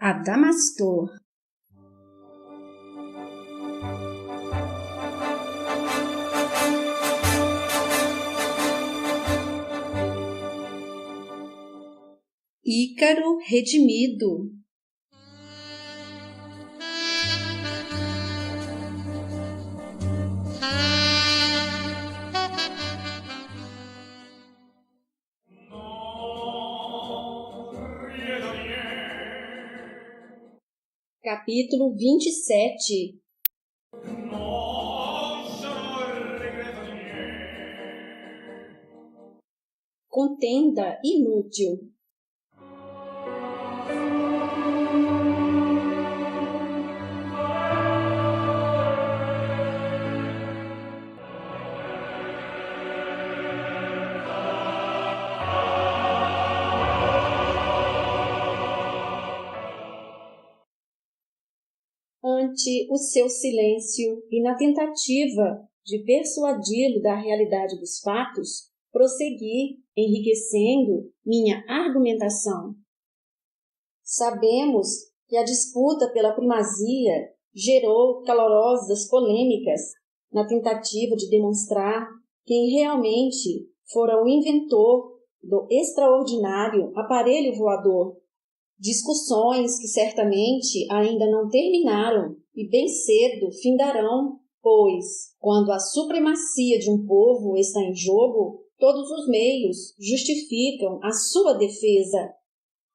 Adamastor. Ícaro redimido. Capítulo 27. Contenda inútil. Ante o seu silêncio e na tentativa de persuadi-lo da realidade dos fatos, prossegui, enriquecendo minha argumentação. Sabemos que a disputa pela primazia gerou calorosas polêmicas na tentativa de demonstrar quem realmente fora o inventor do extraordinário aparelho voador. Discussões que certamente ainda não terminaram e bem cedo findarão, pois, quando a supremacia de um povo está em jogo, todos os meios justificam a sua defesa.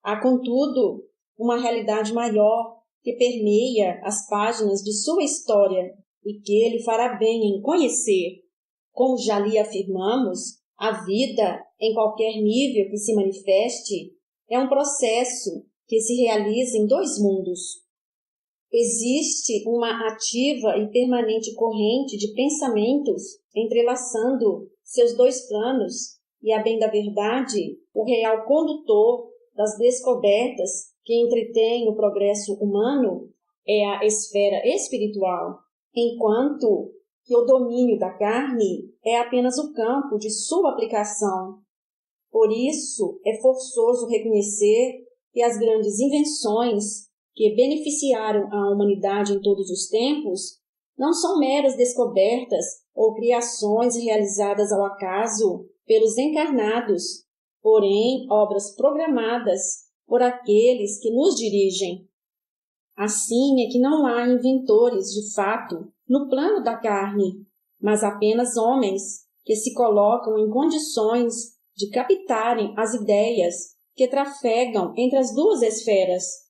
Há, contudo, uma realidade maior que permeia as páginas de sua história e que ele fará bem em conhecer. Como já lhe afirmamos, a vida, em qualquer nível que se manifeste, é um processo que se realiza em dois mundos. Existe uma ativa e permanente corrente de pensamentos entrelaçando seus dois planos e, a bem da verdade, o real condutor das descobertas que entretém o progresso humano é a esfera espiritual, enquanto que o domínio da carne é apenas o campo de sua aplicação. Por isso, é forçoso reconhecer que as grandes invenções que beneficiaram a humanidade em todos os tempos não são meras descobertas ou criações realizadas ao acaso pelos encarnados, porém obras programadas por aqueles que nos dirigem. Assim é que não há inventores de fato no plano da carne, mas apenas homens que se colocam em condições de captarem as ideias que trafegam entre as duas esferas.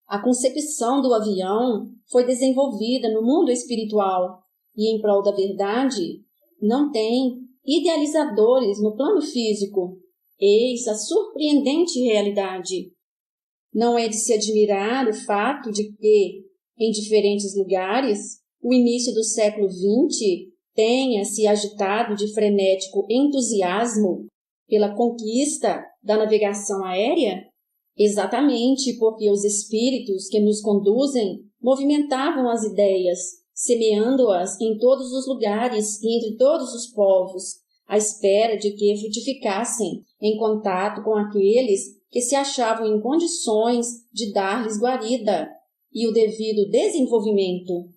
A concepção do avião foi desenvolvida no mundo espiritual e, em prol da verdade, não tem idealizadores no plano físico. Eis a surpreendente realidade. Não é de se admirar o fato de que, em diferentes lugares, o início do século XX tenha se agitado de frenético entusiasmo pela conquista da navegação aérea? Exatamente porque os espíritos que nos conduzem movimentavam as ideias, semeando-as em todos os lugares e entre todos os povos, à espera de que frutificassem em contato com aqueles que se achavam em condições de dar-lhes guarida e o devido desenvolvimento.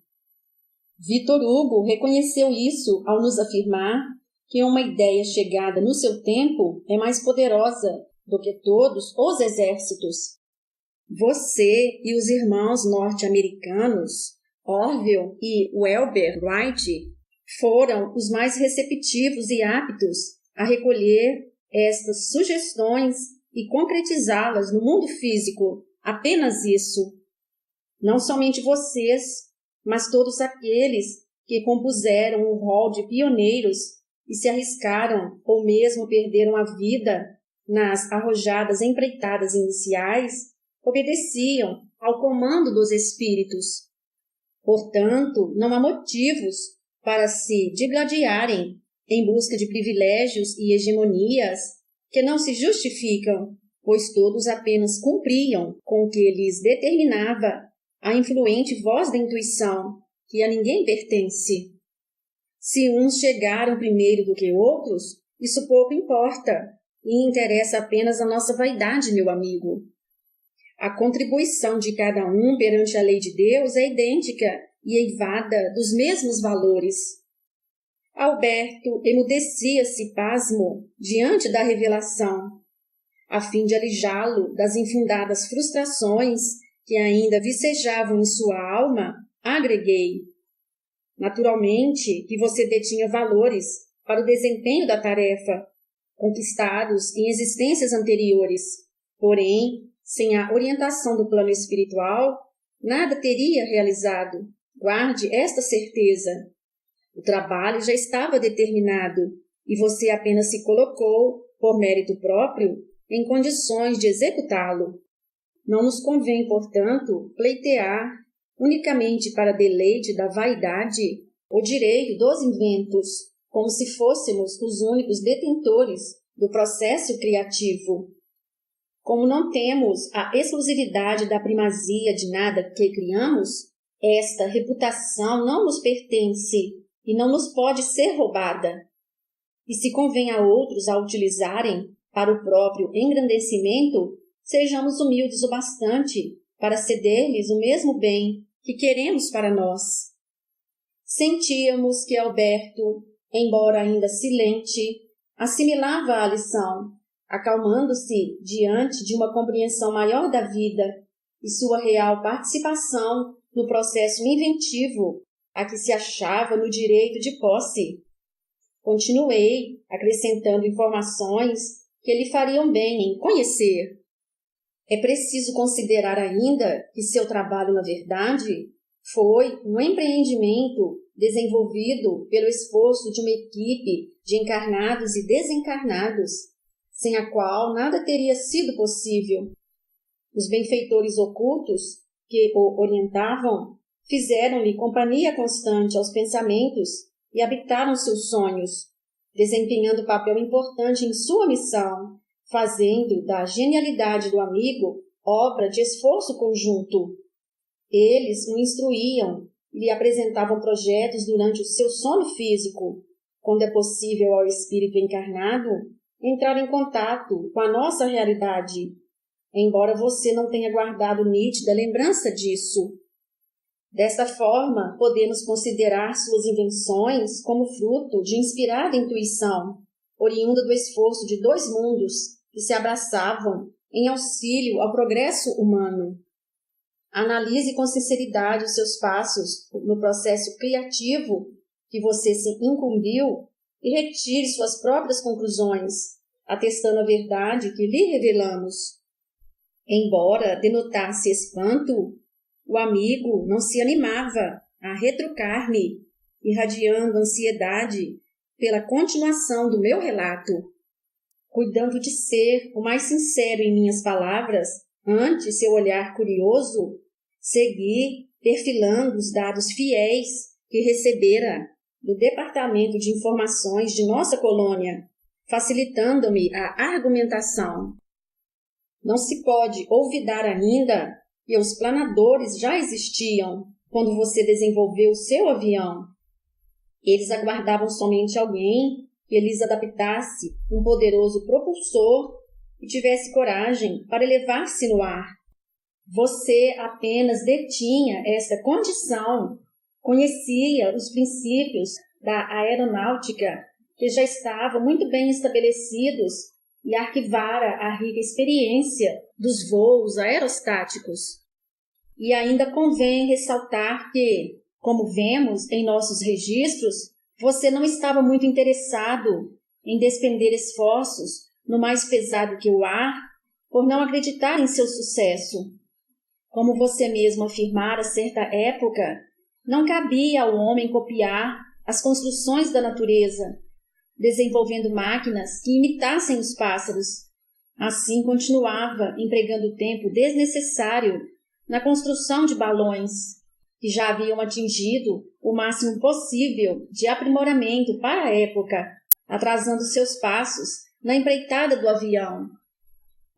Victor Hugo reconheceu isso ao nos afirmar que uma ideia chegada no seu tempo é mais poderosa do que todos os exércitos. Você e os irmãos norte-americanos, Orville e Wilbur Wright, foram os mais receptivos e aptos a recolher estas sugestões e concretizá-las no mundo físico. Apenas isso. Não somente vocês, mas todos aqueles que compuseram um rol de pioneiros e se arriscaram ou mesmo perderam a vida nas arrojadas empreitadas iniciais, obedeciam ao comando dos espíritos. Portanto, não há motivos para se digladiarem em busca de privilégios e hegemonias que não se justificam, pois todos apenas cumpriam com o que lhes determinava a influente voz da intuição, que a ninguém pertence. Se uns chegaram primeiro do que outros, isso pouco importa, e interessa apenas a nossa vaidade, meu amigo. A contribuição de cada um perante a lei de Deus é idêntica e eivada dos mesmos valores. Alberto emudecia-se pasmo diante da revelação. A fim de alijá-lo das infundadas frustrações que ainda vicejavam em sua alma, agreguei: naturalmente que você detinha valores para o desempenho da tarefa, conquistados em existências anteriores. Porém, sem a orientação do plano espiritual, nada teria realizado. Guarde esta certeza. O trabalho já estava determinado e você apenas se colocou, por mérito próprio, em condições de executá-lo. Não nos convém, portanto, pleitear, unicamente para deleite da vaidade, o direito dos inventos, como se fôssemos os únicos detentores do processo criativo. Como não temos a exclusividade da primazia de nada que criamos, esta reputação não nos pertence e não nos pode ser roubada. E se convém a outros a utilizarem para o próprio engrandecimento, sejamos humildes o bastante para ceder-lhes o mesmo bem que queremos para nós. Sentíamos que Alberto, embora ainda silente, assimilava a lição, acalmando-se diante de uma compreensão maior da vida e sua real participação no processo inventivo a que se achava no direito de posse. Continuei, acrescentando informações que lhe fariam bem em conhecer. É preciso considerar ainda que seu trabalho, na verdade, foi um empreendimento desenvolvido pelo esforço de uma equipe de encarnados e desencarnados, sem a qual nada teria sido possível. Os benfeitores ocultos que o orientavam fizeram-lhe companhia constante aos pensamentos e habitaram seus sonhos, desempenhando papel importante em sua missão, fazendo da genialidade do amigo obra de esforço conjunto. Eles o instruíam e lhe apresentavam projetos durante o seu sono físico, quando é possível ao espírito encarnado entrar em contato com a nossa realidade, embora você não tenha guardado nítida lembrança disso. Desta forma, podemos considerar suas invenções como fruto de inspirada intuição, oriunda do esforço de dois mundos que se abraçavam em auxílio ao progresso humano. Analise com sinceridade os seus passos no processo criativo que você se incumbiu e retire suas próprias conclusões, atestando a verdade que lhe revelamos. Embora denotasse espanto, o amigo não se animava a retrucar-me, irradiando ansiedade pela continuação do meu relato. Cuidando de ser o mais sincero em minhas palavras, ante seu olhar curioso, segui perfilando os dados fiéis que recebera do Departamento de Informações de nossa colônia, facilitando-me a argumentação. Não se pode olvidar ainda que os planadores já existiam quando você desenvolveu o seu avião. Eles aguardavam somente alguém que lhes adaptasse um poderoso propulsor e tivesse coragem para elevar-se no ar. Você apenas detinha esta condição, conhecia os princípios da aeronáutica que já estavam muito bem estabelecidos e arquivara a rica experiência dos voos aerostáticos. E ainda convém ressaltar que, como vemos em nossos registros, você não estava muito interessado em despender esforços no mais pesado que o ar, por não acreditar em seu sucesso. Como você mesmo afirmara a certa época, não cabia ao homem copiar as construções da natureza, desenvolvendo máquinas que imitassem os pássaros. Assim continuava empregando o tempo desnecessário na construção de balões, que já haviam atingido o máximo possível de aprimoramento para a época, atrasando seus passos na empreitada do avião.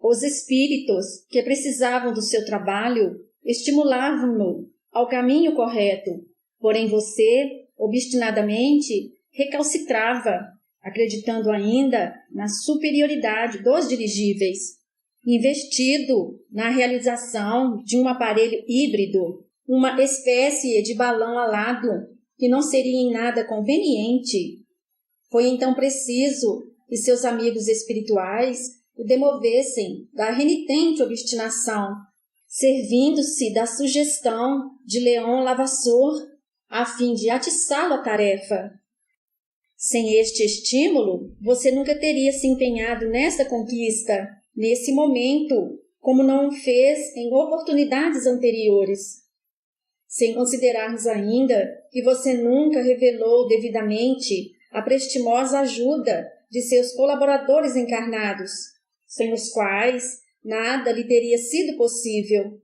Os espíritos que precisavam do seu trabalho estimulavam-no ao caminho correto, porém você, obstinadamente, recalcitrava, acreditando ainda na superioridade dos dirigíveis. investido na realização de um aparelho híbrido, uma espécie de balão alado que não seria em nada conveniente. Foi então preciso que seus amigos espirituais o demovessem da renitente obstinação, servindo-se da sugestão de Léon Lavasseur, a fim de atiçá-lo à tarefa. Sem este estímulo, você nunca teria se empenhado nesta conquista, nesse momento, como não o fez em oportunidades anteriores. Sem considerarmos ainda que você nunca revelou devidamente a prestimosa ajuda de seus colaboradores encarnados, sem os quais nada lhe teria sido possível.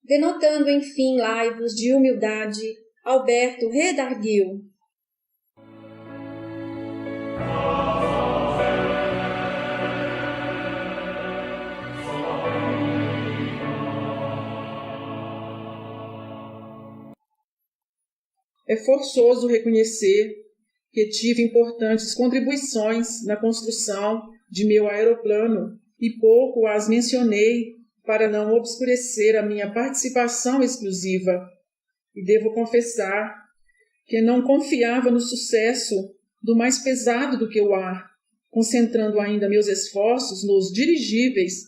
Denotando, enfim, laivos de humildade, Alberto redarguiu. É forçoso reconhecer que tive importantes contribuições na construção de meu aeroplano e pouco as mencionei para não obscurecer a minha participação exclusiva. E devo confessar que não confiava no sucesso do mais pesado do que o ar, concentrando ainda meus esforços nos dirigíveis,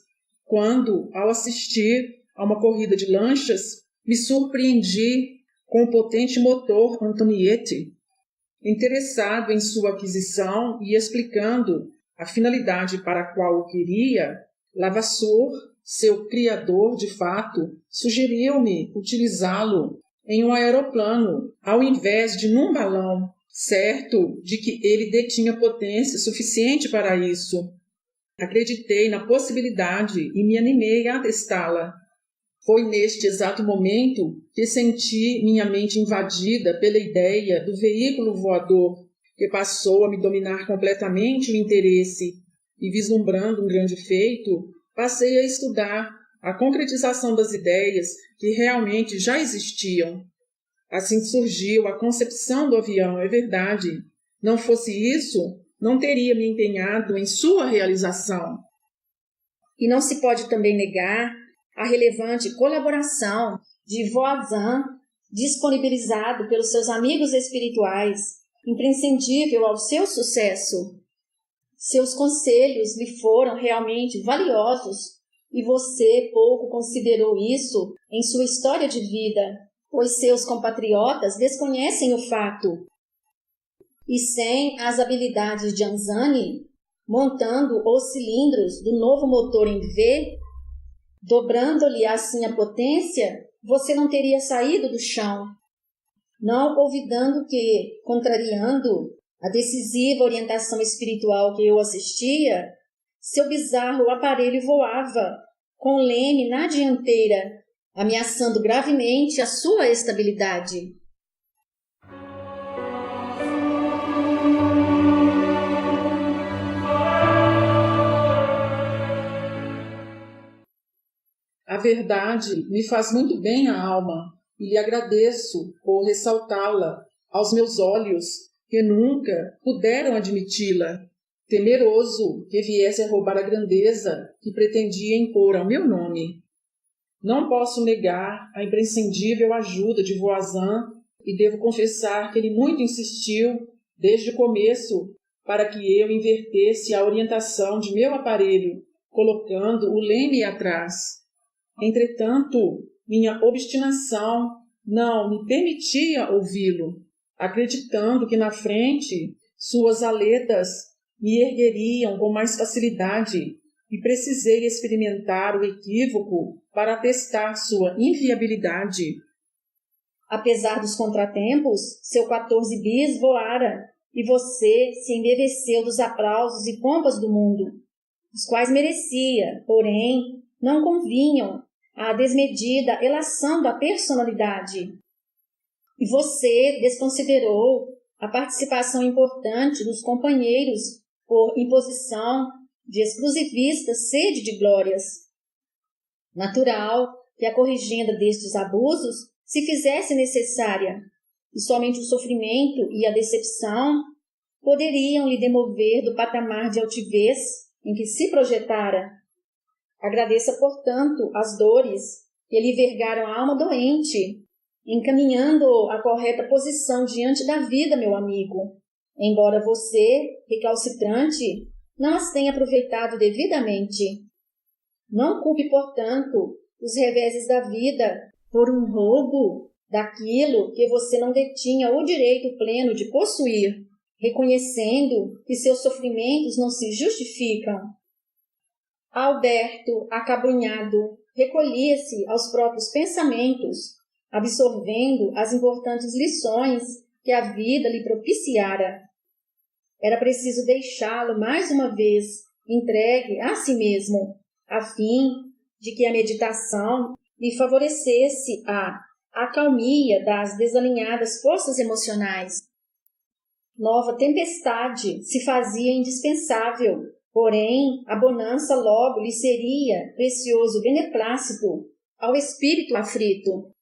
quando, ao assistir a uma corrida de lanchas, me surpreendi com o potente motor Antoniette. Interessado em sua aquisição e explicando a finalidade para a qual o queria, Lavasseur, seu criador de fato, sugeriu-me utilizá-lo em um aeroplano, ao invés de num balão, certo de que ele detinha potência suficiente para isso. Acreditei na possibilidade e me animei a testá-la. Foi neste exato momento que senti minha mente invadida pela ideia do veículo voador, que passou a me dominar completamente o interesse, e vislumbrando um grande feito, passei a estudar a concretização das ideias que realmente já existiam. Assim surgiu a concepção do avião, é verdade. Não fosse isso, não teria me empenhado em sua realização. E não se pode também negar a relevante colaboração de Voisin, disponibilizado pelos seus amigos espirituais, imprescindível ao seu sucesso. Seus conselhos lhe foram realmente valiosos e você pouco considerou isso em sua história de vida, pois seus compatriotas desconhecem o fato. E sem as habilidades de Anzani, montando os cilindros do novo motor em V, dobrando-lhe assim a potência, você não teria saído do chão. Não olvidando que, contrariando a decisiva orientação espiritual que eu assistia, seu bizarro aparelho voava, com o leme na dianteira, ameaçando gravemente a sua estabilidade. A verdade me faz muito bem à alma, e lhe agradeço por ressaltá-la aos meus olhos, que nunca puderam admiti-la, temeroso que viesse a roubar a grandeza que pretendia impor ao meu nome. Não posso negar a imprescindível ajuda de Voisin, e devo confessar que ele muito insistiu, desde o começo, para que eu invertesse a orientação de meu aparelho, colocando o leme atrás. Entretanto, minha obstinação não me permitia ouvi-lo, acreditando que na frente suas aletas me ergueriam com mais facilidade, e precisei experimentar o equívoco para testar sua inviabilidade. Apesar dos contratempos, seu 14 bis voara, e você se embeveceu dos aplausos e pompas do mundo, os quais merecia, porém, não convinham à desmedida elação da personalidade. E você desconsiderou a participação importante dos companheiros por imposição de exclusivista sede de glórias. Natural que a corrigenda destes abusos se fizesse necessária, e somente o sofrimento e a decepção poderiam lhe demover do patamar de altivez em que se projetara. Agradeça, portanto, as dores que lhe vergaram a alma doente, encaminhando-o à correta posição diante da vida, meu amigo. Embora você, recalcitrante, não as tenha aproveitado devidamente. Não culpe, portanto, os reveses da vida por um roubo daquilo que você não detinha o direito pleno de possuir, reconhecendo que seus sofrimentos não se justificam. Alberto, acabrunhado, recolhia-se aos próprios pensamentos, absorvendo as importantes lições que a vida lhe propiciara. Era preciso deixá-lo mais uma vez entregue a si mesmo, a fim de que a meditação lhe favorecesse a acalmia das desalinhadas forças emocionais. Nova tempestade se fazia indispensável, porém a bonança logo lhe seria precioso beneplácito ao espírito aflito.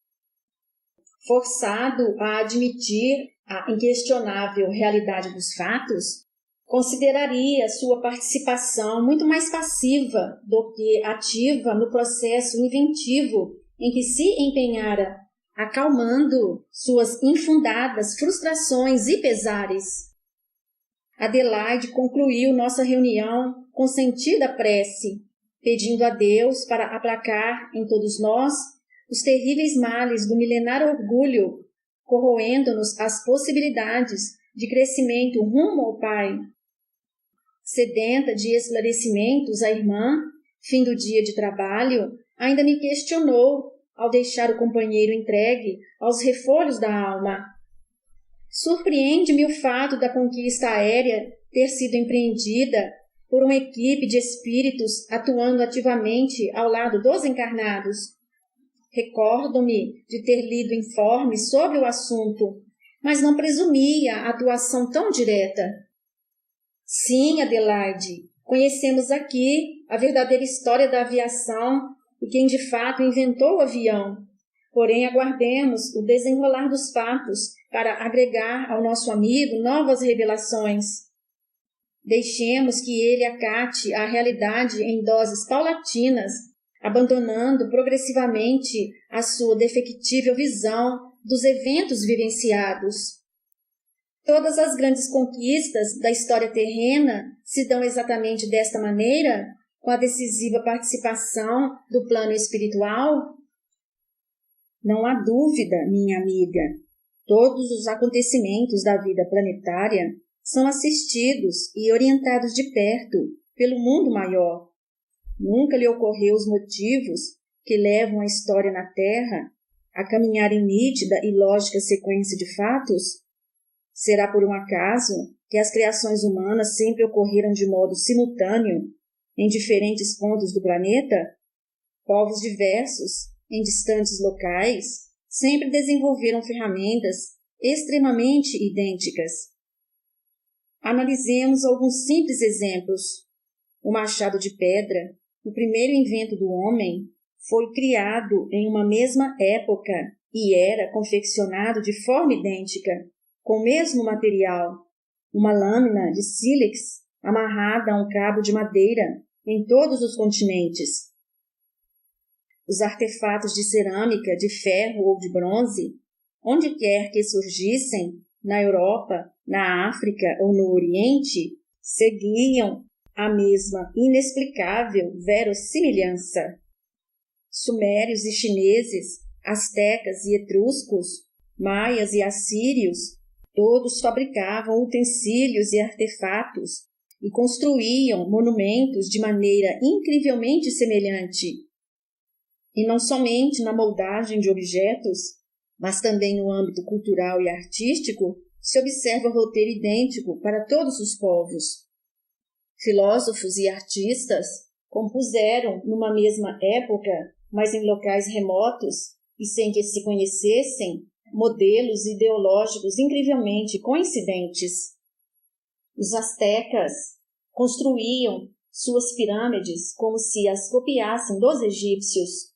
Forçado a admitir a inquestionável realidade dos fatos, consideraria sua participação muito mais passiva do que ativa no processo inventivo em que se empenhara, acalmando suas infundadas frustrações e pesares. Adelaide concluiu nossa reunião com sentida prece, pedindo a Deus para aplacar em todos nós os terríveis males do milenar orgulho, corroendo-nos as possibilidades de crescimento rumo ao Pai. Sedenta de esclarecimentos, a irmã, fim do dia de trabalho, ainda me questionou ao deixar o companheiro entregue aos refolhos da alma. Surpreende-me o fato da conquista aérea ter sido empreendida por uma equipe de espíritos atuando ativamente ao lado dos encarnados. Recordo-me de ter lido informes sobre o assunto, mas não presumia a atuação tão direta. Sim, Adelaide, conhecemos aqui a verdadeira história da aviação e quem de fato inventou o avião. Porém, aguardemos o desenrolar dos fatos para agregar ao nosso amigo novas revelações. Deixemos que ele acate a realidade em doses paulatinas, abandonando progressivamente a sua defectível visão dos eventos vivenciados. Todas as grandes conquistas da história terrena se dão exatamente desta maneira, com a decisiva participação do plano espiritual? Não há dúvida, minha amiga. Todos os acontecimentos da vida planetária são assistidos e orientados de perto pelo mundo maior. Nunca lhe ocorreu os motivos que levam a história na Terra a caminhar em nítida e lógica sequência de fatos? Será por um acaso que as criações humanas sempre ocorreram de modo simultâneo em diferentes pontos do planeta? Povos diversos, em distantes locais, sempre desenvolveram ferramentas extremamente idênticas. Analisemos alguns simples exemplos. O machado de pedra, o primeiro invento do homem, foi criado em uma mesma época e era confeccionado de forma idêntica, com o mesmo material, uma lâmina de sílex amarrada a um cabo de madeira em todos os continentes. Os artefatos de cerâmica, de ferro ou de bronze, onde quer que surgissem, na Europa, na África ou no Oriente, seguiam a mesma inexplicável verossimilhança. Sumérios e chineses, astecas e etruscos, maias e assírios, todos fabricavam utensílios e artefatos e construíam monumentos de maneira incrivelmente semelhante. E não somente na moldagem de objetos, mas também no âmbito cultural e artístico, se observa roteiro idêntico para todos os povos. Filósofos e artistas compuseram numa mesma época, mas em locais remotos e sem que se conhecessem, modelos ideológicos incrivelmente coincidentes. Os astecas construíam suas pirâmides como se as copiassem dos egípcios.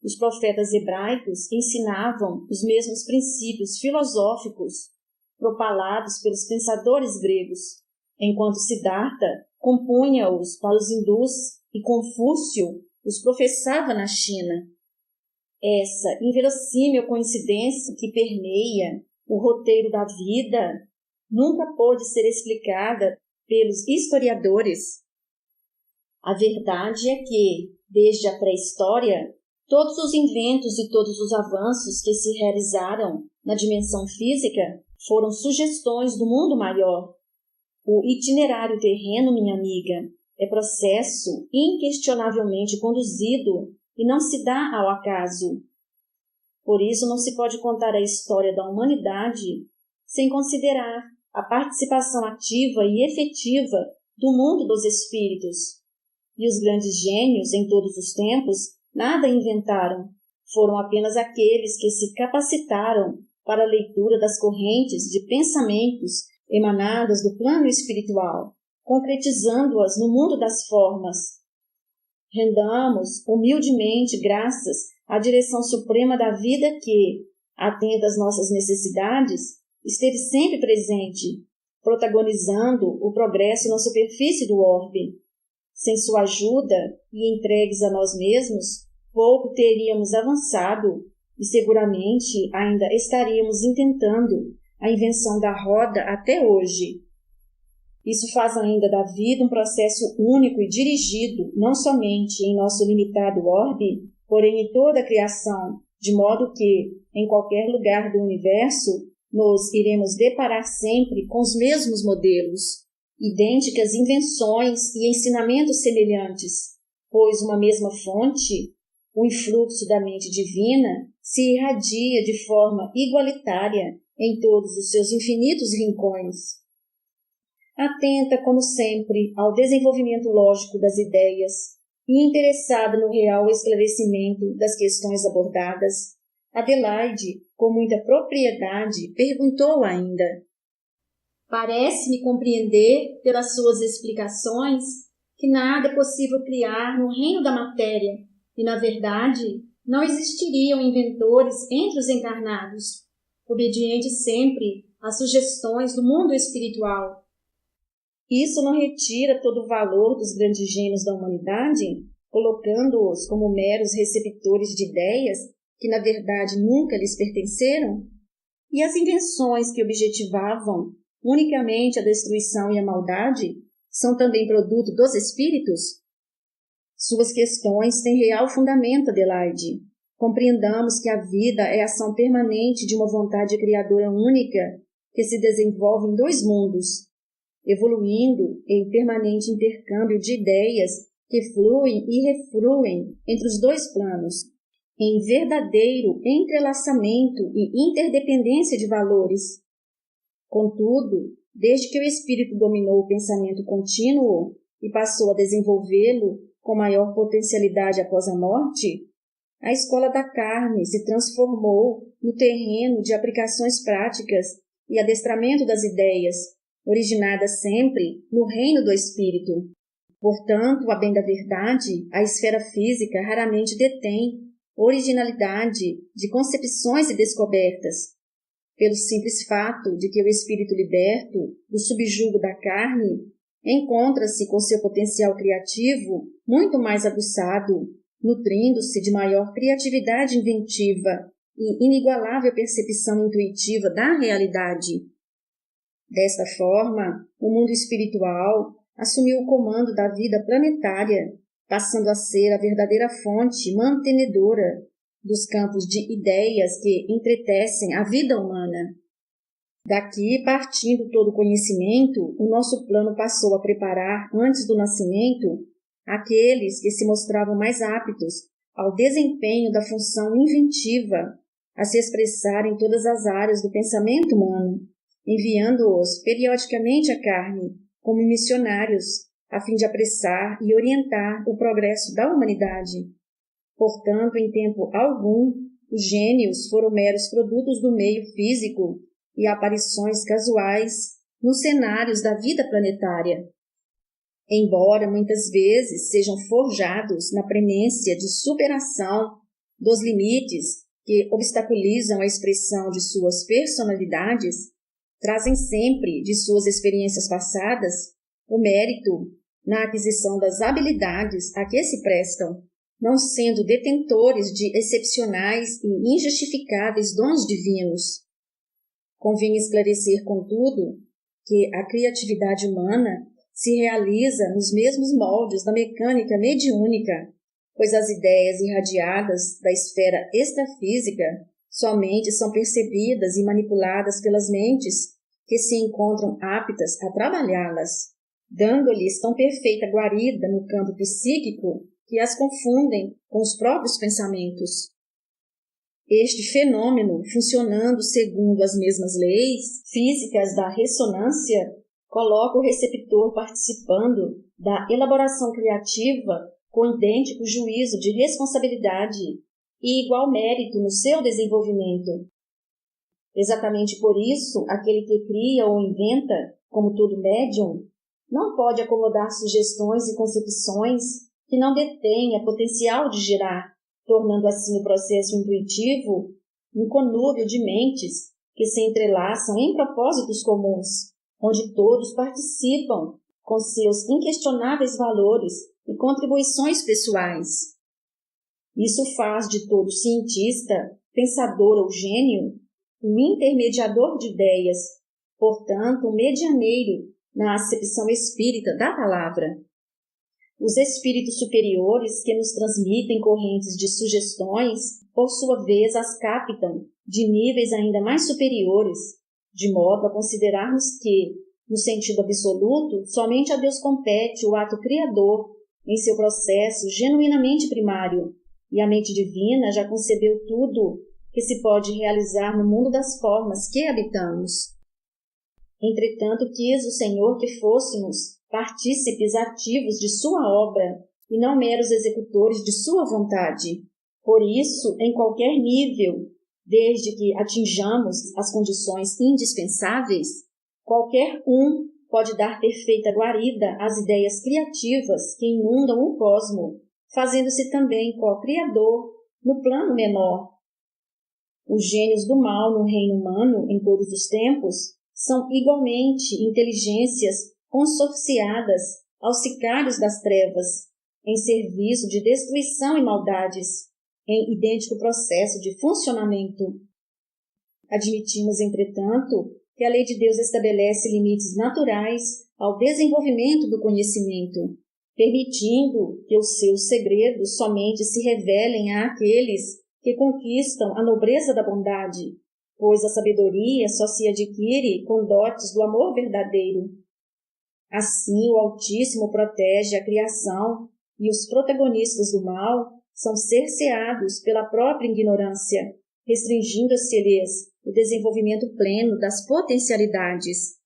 Os profetas hebraicos ensinavam os mesmos princípios filosóficos propalados pelos pensadores gregos, enquanto Siddhartha compunha-os para os hindus e Confúcio os professava na China. Essa inverossímil coincidência que permeia o roteiro da vida nunca pôde ser explicada pelos historiadores. A verdade é que, desde a pré-história, todos os inventos e todos os avanços que se realizaram na dimensão física foram sugestões do mundo maior. O itinerário terreno, minha amiga, é processo inquestionavelmente conduzido e não se dá ao acaso. Por isso, não se pode contar a história da humanidade sem considerar a participação ativa e efetiva do mundo dos espíritos. E os grandes gênios, em todos os tempos, nada inventaram. Foram apenas aqueles que se capacitaram para a leitura das correntes de pensamentos emanadas do plano espiritual, concretizando-as no mundo das formas. Rendamos humildemente graças à direção suprema da vida que, atenta às nossas necessidades, esteve sempre presente, protagonizando o progresso na superfície do orbe. Sem sua ajuda e entregues a nós mesmos, pouco teríamos avançado e seguramente ainda estaríamos intentando a invenção da roda até hoje. Isso faz ainda da vida um processo único e dirigido não somente em nosso limitado orbe, porém em toda a criação, de modo que, em qualquer lugar do universo, nos iremos deparar sempre com os mesmos modelos, idênticas invenções e ensinamentos semelhantes, pois uma mesma fonte, o influxo da mente divina, se irradia de forma igualitária em todos os seus infinitos rincões. Atenta, como sempre, ao desenvolvimento lógico das ideias e interessada no real esclarecimento das questões abordadas, Adelaide, com muita propriedade, perguntou ainda: parece-me compreender, pelas suas explicações, que nada é possível criar no reino da matéria e, na verdade, não existiriam inventores entre os encarnados, obedientes sempre às sugestões do mundo espiritual. Isso não retira todo o valor dos grandes gênios da humanidade, colocando-os como meros receptores de ideias que, na verdade, nunca lhes pertenceram? E as invenções que objetivavam unicamente a destruição e a maldade são também produto dos espíritos? Suas questões têm real fundamento, Adelaide. Compreendamos que a vida é a ação permanente de uma vontade criadora única que se desenvolve em dois mundos, evoluindo em permanente intercâmbio de ideias que fluem e refluem entre os dois planos, em verdadeiro entrelaçamento e interdependência de valores. Contudo, desde que o espírito dominou o pensamento contínuo e passou a desenvolvê-lo com maior potencialidade após a morte, a escola da carne se transformou no terreno de aplicações práticas e adestramento das ideias, originadas sempre no reino do espírito. Portanto, a bem da verdade, a esfera física raramente detém originalidade de concepções e descobertas, pelo simples fato de que o espírito liberto do subjugo da carne encontra-se com seu potencial criativo muito mais aguçado, nutrindo-se de maior criatividade inventiva e inigualável percepção intuitiva da realidade. Desta forma, o mundo espiritual assumiu o comando da vida planetária, passando a ser a verdadeira fonte mantenedora dos campos de ideias que entretecem a vida humana. Daqui, partindo todo o conhecimento, o nosso plano passou a preparar, antes do nascimento, aqueles que se mostravam mais aptos ao desempenho da função inventiva, a se expressar em todas as áreas do pensamento humano, enviando-os periodicamente à carne, como missionários, a fim de apressar e orientar o progresso da humanidade. Portanto, em tempo algum, os gênios foram meros produtos do meio físico e aparições casuais nos cenários da vida planetária. Embora muitas vezes sejam forjados na premência de superação dos limites que obstaculizam a expressão de suas personalidades, trazem sempre de suas experiências passadas o mérito na aquisição das habilidades a que se prestam, não sendo detentores de excepcionais e injustificáveis dons divinos. Convém esclarecer, contudo, que a criatividade humana se realiza nos mesmos moldes da mecânica mediúnica, pois as ideias irradiadas da esfera extrafísica somente são percebidas e manipuladas pelas mentes que se encontram aptas a trabalhá-las, dando-lhes tão perfeita guarida no campo psíquico que as confundem com os próprios pensamentos. Este fenômeno, funcionando segundo as mesmas leis físicas da ressonância, coloca o receptor participando da elaboração criativa com idêntico juízo de responsabilidade e igual mérito no seu desenvolvimento. Exatamente por isso, aquele que cria ou inventa, como todo médium, não pode acomodar sugestões e concepções que não detêm potencial de gerar, tornando assim o processo intuitivo um conúbio de mentes que se entrelaçam em propósitos comuns, onde todos participam com seus inquestionáveis valores e contribuições pessoais. Isso faz de todo cientista, pensador ou gênio um intermediador de ideias, portanto, um medianeiro na acepção espírita da palavra. Os espíritos superiores que nos transmitem correntes de sugestões, por sua vez, as captam de níveis ainda mais superiores, de modo a considerarmos que, no sentido absoluto, somente a Deus compete o ato criador em seu processo genuinamente primário, e a mente divina já concebeu tudo que se pode realizar no mundo das formas que habitamos. Entretanto, quis o Senhor que fôssemos partícipes ativos de sua obra e não meros executores de sua vontade. Por isso, em qualquer nível, desde que atinjamos as condições indispensáveis, qualquer um pode dar perfeita guarida às ideias criativas que inundam o cosmo, fazendo-se também co-criador no plano menor. Os gênios do mal no reino humano, em todos os tempos, são igualmente inteligências consorciadas aos sicários das trevas, em serviço de destruição e maldades, em idêntico processo de funcionamento. Admitimos, entretanto, que a lei de Deus estabelece limites naturais ao desenvolvimento do conhecimento, permitindo que os seus segredos somente se revelem àqueles que conquistam a nobreza da bondade, pois a sabedoria só se adquire com dotes do amor verdadeiro. Assim, o Altíssimo protege a criação e os protagonistas do mal são cerceados pela própria ignorância, restringindo-se-lhes o desenvolvimento pleno das potencialidades.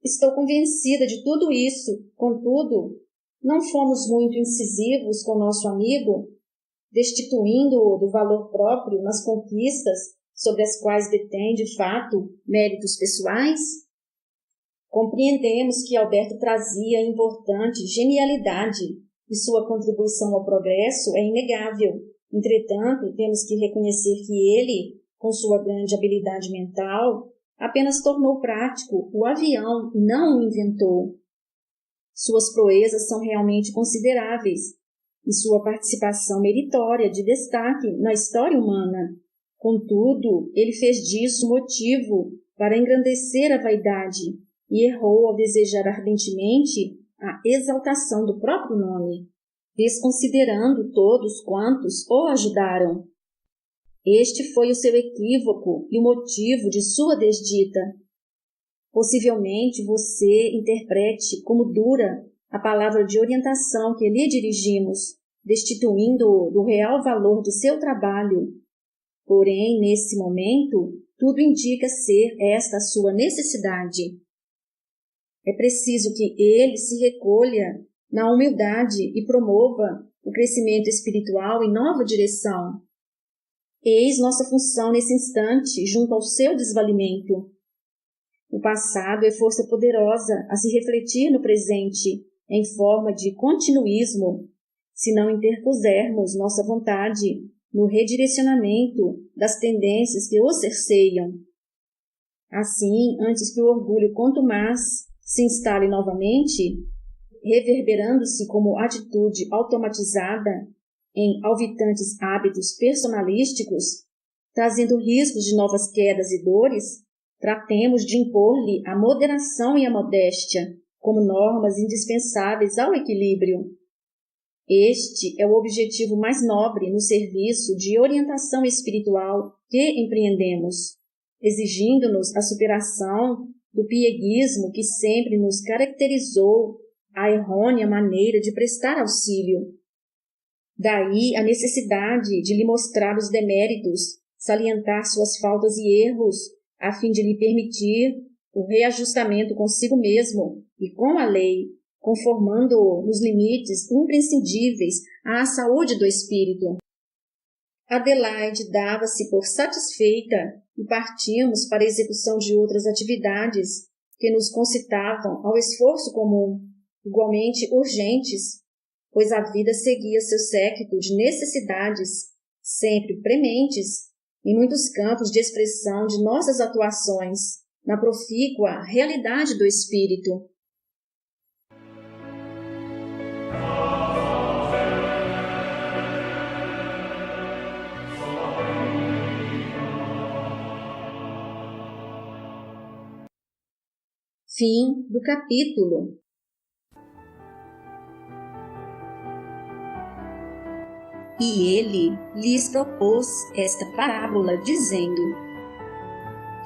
Estou convencida de tudo isso, contudo, não fomos muito incisivos com nosso amigo, destituindo-o do valor próprio nas conquistas sobre as quais detém, de fato, méritos pessoais? Compreendemos que Alberto trazia importante genialidade e sua contribuição ao progresso é inegável. Entretanto, temos que reconhecer que ele, com sua grande habilidade mental, apenas tornou prático o avião e não o inventou. Suas proezas são realmente consideráveis e sua participação meritória de destaque na história humana. Contudo, ele fez disso motivo para engrandecer a vaidade e errou ao desejar ardentemente a exaltação do próprio nome, desconsiderando todos quantos o ajudaram. Este foi o seu equívoco e o motivo de sua desdita. Possivelmente você interprete como dura a palavra de orientação que lhe dirigimos, destituindo-o do real valor do seu trabalho. Porém, nesse momento, tudo indica ser esta a sua necessidade. É preciso que ele se recolha na humildade e promova o crescimento espiritual em nova direção. Eis nossa função nesse instante, junto ao seu desvalimento. O passado é força poderosa a se refletir no presente, em forma de continuismo, se não interpusermos nossa vontade no redirecionamento das tendências que o cerceiam. Assim, antes que o orgulho contumaz se instale novamente, reverberando-se como atitude automatizada, em alvitantes hábitos personalísticos, trazendo riscos de novas quedas e dores, tratemos de impor-lhe a moderação e a modéstia como normas indispensáveis ao equilíbrio. Este é o objetivo mais nobre no serviço de orientação espiritual que empreendemos, exigindo-nos a superação do pieguismo que sempre nos caracterizou a errônea maneira de prestar auxílio. Daí a necessidade de lhe mostrar os deméritos, salientar suas faltas e erros, a fim de lhe permitir o reajustamento consigo mesmo e com a lei, conformando-o nos limites imprescindíveis à saúde do espírito. Adelaide dava-se por satisfeita e partimos para a execução de outras atividades que nos concitavam ao esforço comum, igualmente urgentes, pois a vida seguia seu séquito de necessidades, sempre prementes, em muitos campos de expressão de nossas atuações, na profícua realidade do espírito. Fim do capítulo. E ele lhes propôs esta parábola, dizendo: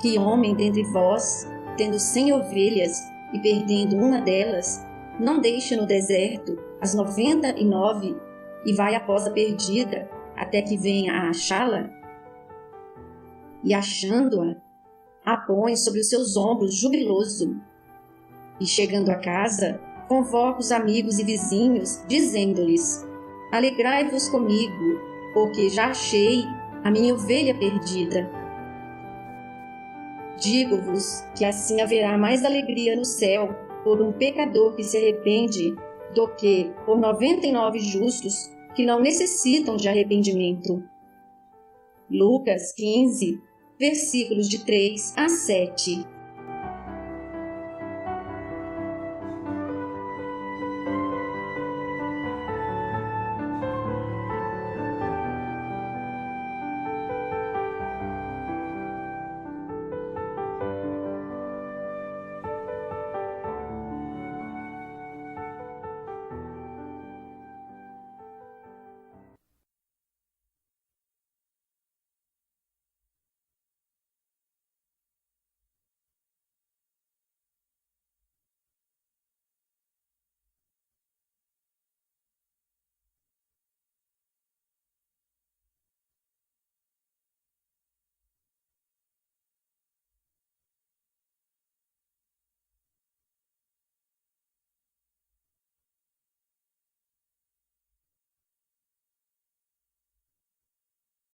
Que homem dentre vós, tendo 100 ovelhas e perdendo uma delas, não deixa no deserto as 99 e vai após a perdida, até que venha a achá-la? E achando-a, a põe sobre os seus ombros jubiloso. E chegando a casa, convoca os amigos e vizinhos, dizendo-lhes: Alegrai-vos comigo, porque já achei a minha ovelha perdida. Digo-vos que assim haverá mais alegria no céu por um pecador que se arrepende do que por 99 justos que não necessitam de arrependimento. Lucas 15, versículos de 3 a 7.